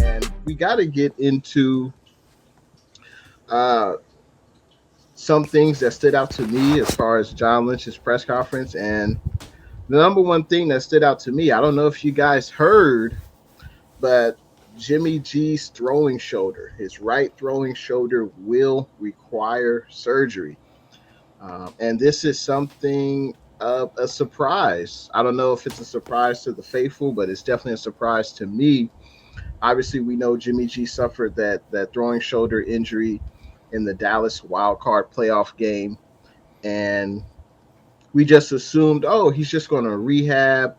And we got to get into uh, some things that stood out to me as far as John Lynch's press conference. And the number one thing that stood out to me, I don't know if you guys heard, but Jimmy G's throwing shoulder, his right throwing shoulder, will require surgery. And this is something of a surprise. I don't know if it's a surprise to the faithful, but it's definitely a surprise to me. Obviously, we know Jimmy G suffered that throwing shoulder injury in the Dallas wild card playoff game, and we just assumed, oh, he's just going to rehab.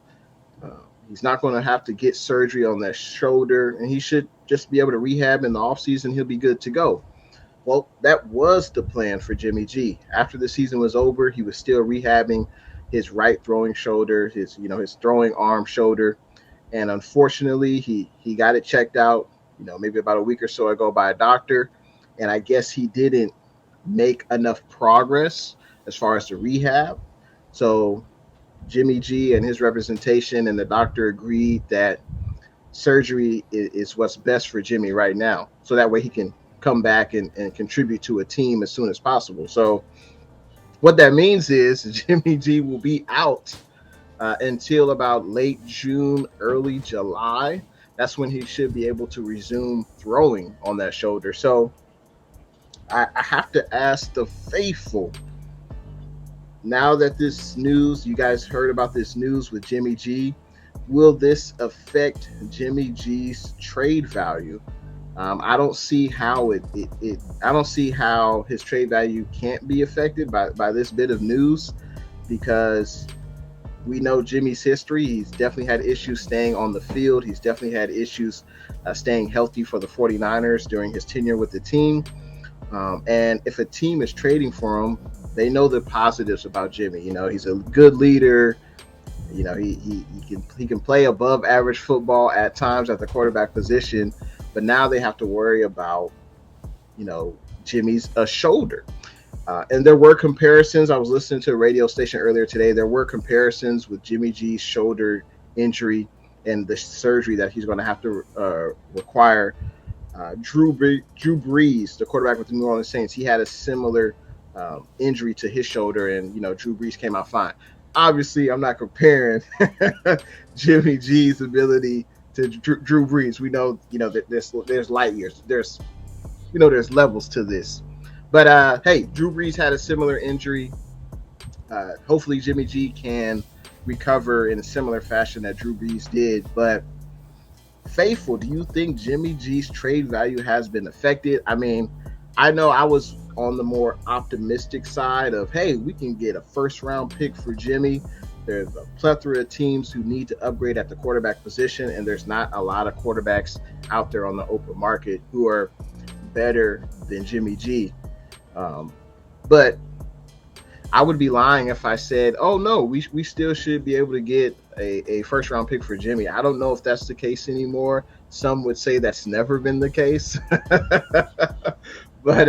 He's not going to have to get surgery on that shoulder, and he should just be able to rehab in the offseason. He'll be good to go. Well, that was the plan for Jimmy G. After the season was over, he was still rehabbing his right throwing shoulder, his throwing arm shoulder, and unfortunately, he got it checked out, maybe about a week or so ago by a doctor, and I guess he didn't make enough progress as far as the rehab. So Jimmy G and his representation and the doctor agreed that surgery is what's best for Jimmy right now, so that way he can come back and contribute to a team as soon as possible. So what that means is Jimmy G will be out until about late June, early July. That's when he should be able to resume throwing on that shoulder. So I have to ask the faithful, now that this news, you guys heard about this news with Jimmy G, will this affect Jimmy G's trade value? I don't see how I don't see how his trade value can't be affected by this bit of news, because we know Jimmy's history. He's definitely had issues staying on the field. He's definitely had issues staying healthy for the 49ers during his tenure with the team. And if a team is trading for him, they know the positives about Jimmy. He's a good leader. He can play above average football at times at the quarterback position, but now they have to worry about, Jimmy's shoulder. And there were comparisons. I was listening to a radio station earlier today. There were comparisons with Jimmy G's shoulder injury and the surgery that he's going to have to require. Drew Brees, the quarterback with the New Orleans Saints, he had a similar injury to his shoulder, and Drew Brees came out fine. Obviously, I'm not comparing Jimmy G's ability to Drew Brees. We know, that there's light years. There's levels to this. But hey, Drew Brees had a similar injury. Hopefully, Jimmy G can recover in a similar fashion that Drew Brees did. But faithful, do you think Jimmy G's trade value has been affected? I mean, I know I was on the more optimistic side of, hey, we can get a first-round pick for Jimmy. There's a plethora of teams who need to upgrade at the quarterback position, and there's not a lot of quarterbacks out there on the open market who are better than Jimmy G. But I would be lying if I said, oh, no, we still should be able to get a first-round pick for Jimmy. I don't know if that's the case anymore. Some would say that's never been the case. But,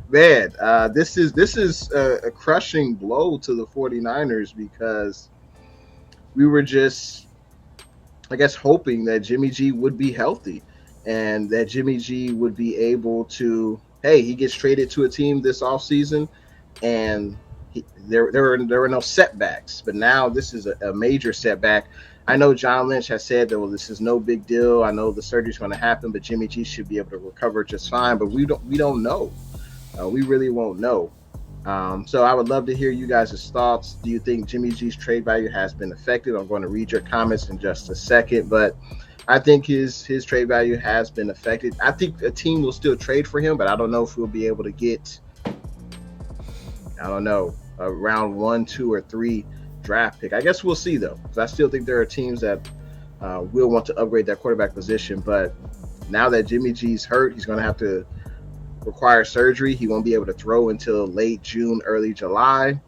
man, this is a crushing blow to the 49ers, because we were just, I guess, hoping that Jimmy G would be healthy and that Jimmy G would be able to, hey, he gets traded to a team this offseason, and there were no setbacks. But now this is a major setback. I know John Lynch has said that, well, this is no big deal. I know the surgery is going to happen, but Jimmy G should be able to recover just fine. But we don't know. We really won't know. So I would love to hear you guys' thoughts. Do you think Jimmy G's trade value has been affected? I'm going to read your comments in just a second, but I think his trade value has been affected. I think a team will still trade for him, but I don't know if we'll be able to get, a round 1, 2, or 3 draft pick. I guess we'll see, though, because I still think there are teams that will want to upgrade that quarterback position. But now that Jimmy G's hurt, he's going to have to require surgery. He won't be able to throw until late June, early July.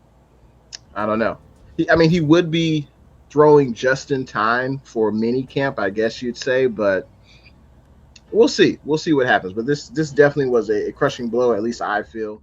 I don't know. He would be throwing just in time for mini camp, I guess you'd say, but we'll see. We'll see what happens. But this definitely was a crushing blow, at least I feel.